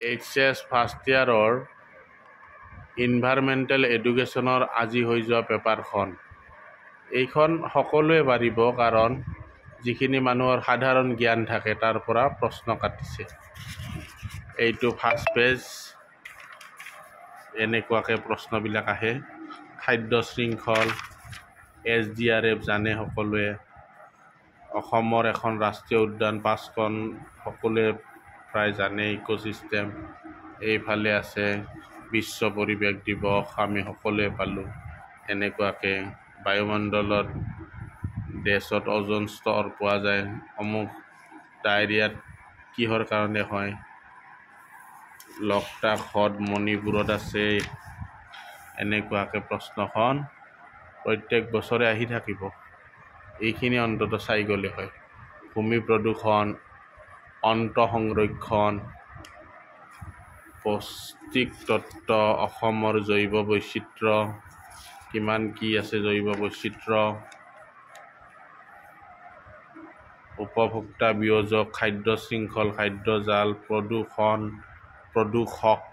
HS first ইয়াৰৰ environmental এডুকেশ্যনৰ আজি হৈ যোৱা পেপাৰখন এইখন সকলোৱে পাৰিব, কাৰণ যিখিনি মানুহৰ সাধাৰণ জ্ঞান থাকে তাৰ পৰা প্ৰশ্ন কাটিছে। এইটো ফাৰ্ষ্ট পেজ, এনেকুৱাকৈ প্ৰশ্নবিলাক আহে। খাদ্য শৃংখল, SDRF জানে সকলোৱে। অসমৰ এখন ৰাষ্ট্ৰীয় উদ্যান 5খন সকলোৱে প্ৰায় জানে। ইক'চিষ্টেম এইফালে আছে। বিশ্ব পৰিৱেশ দিৱস আমি সকলোৱে পালোঁ। এনেকুৱাকৈ বায়ুমণ্ডলত দেশত অজন স্তৰ পোৱা যায়। অমুক ডায়েৰিয়াত কিহৰ কাৰণে হয়, লকটাক হ্ৰদ মণিপুৰত আছে। এনেকুৱাকৈ প্ৰশ্নখন প্ৰত্যেক বছৰে আহি থাকিব। এইখিনি অন্ততঃ চাই গ'লে হয়। ভূমি প্ৰদূষণ, সংৰক্ষণ, পৌষ্টিক তত্ত্ব, অসমৰ জৈৱ বৈচিত্ৰ্য, কিমান কি আছে জৈৱ বৈচিত্ৰ্য, উপভোক্তা বিয়োজক, খাদ্য শৃংখল, খাদ্যজাল, প্ৰদূষক,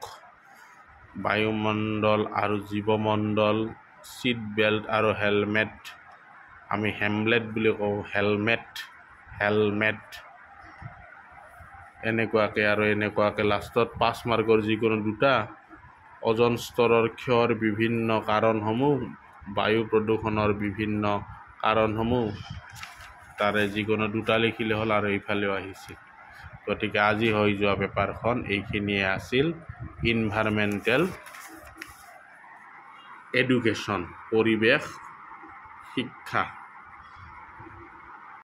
বায়ুমণ্ডল আৰু জীৱমণ্ডল, ছিট বেল্ট আৰু হেলমেট, আমি হেমলেট বুলি কওঁ, হেলমেট। এনেকুৱাকৈ লাষ্টত 5 মাৰ্কৰ যিকোনো দুটা, অজন স্তৰৰ ক্ষয়ৰ বিভিন্ন কাৰণসমূহ, বায়ু প্ৰদূষণৰ বিভিন্ন কাৰণসমূহ, তাৰে যিকোনো দুটা লিখিলে হ'ল। আৰু এইফালেও আহিছিল। গতিকে আজি হৈ যোৱা পেপাৰখন এইখিনিয়ে আছিল, ইনভাইৰমেণ্টেল এডুকেশ্যন, পৰিৱেশ শিক্ষা।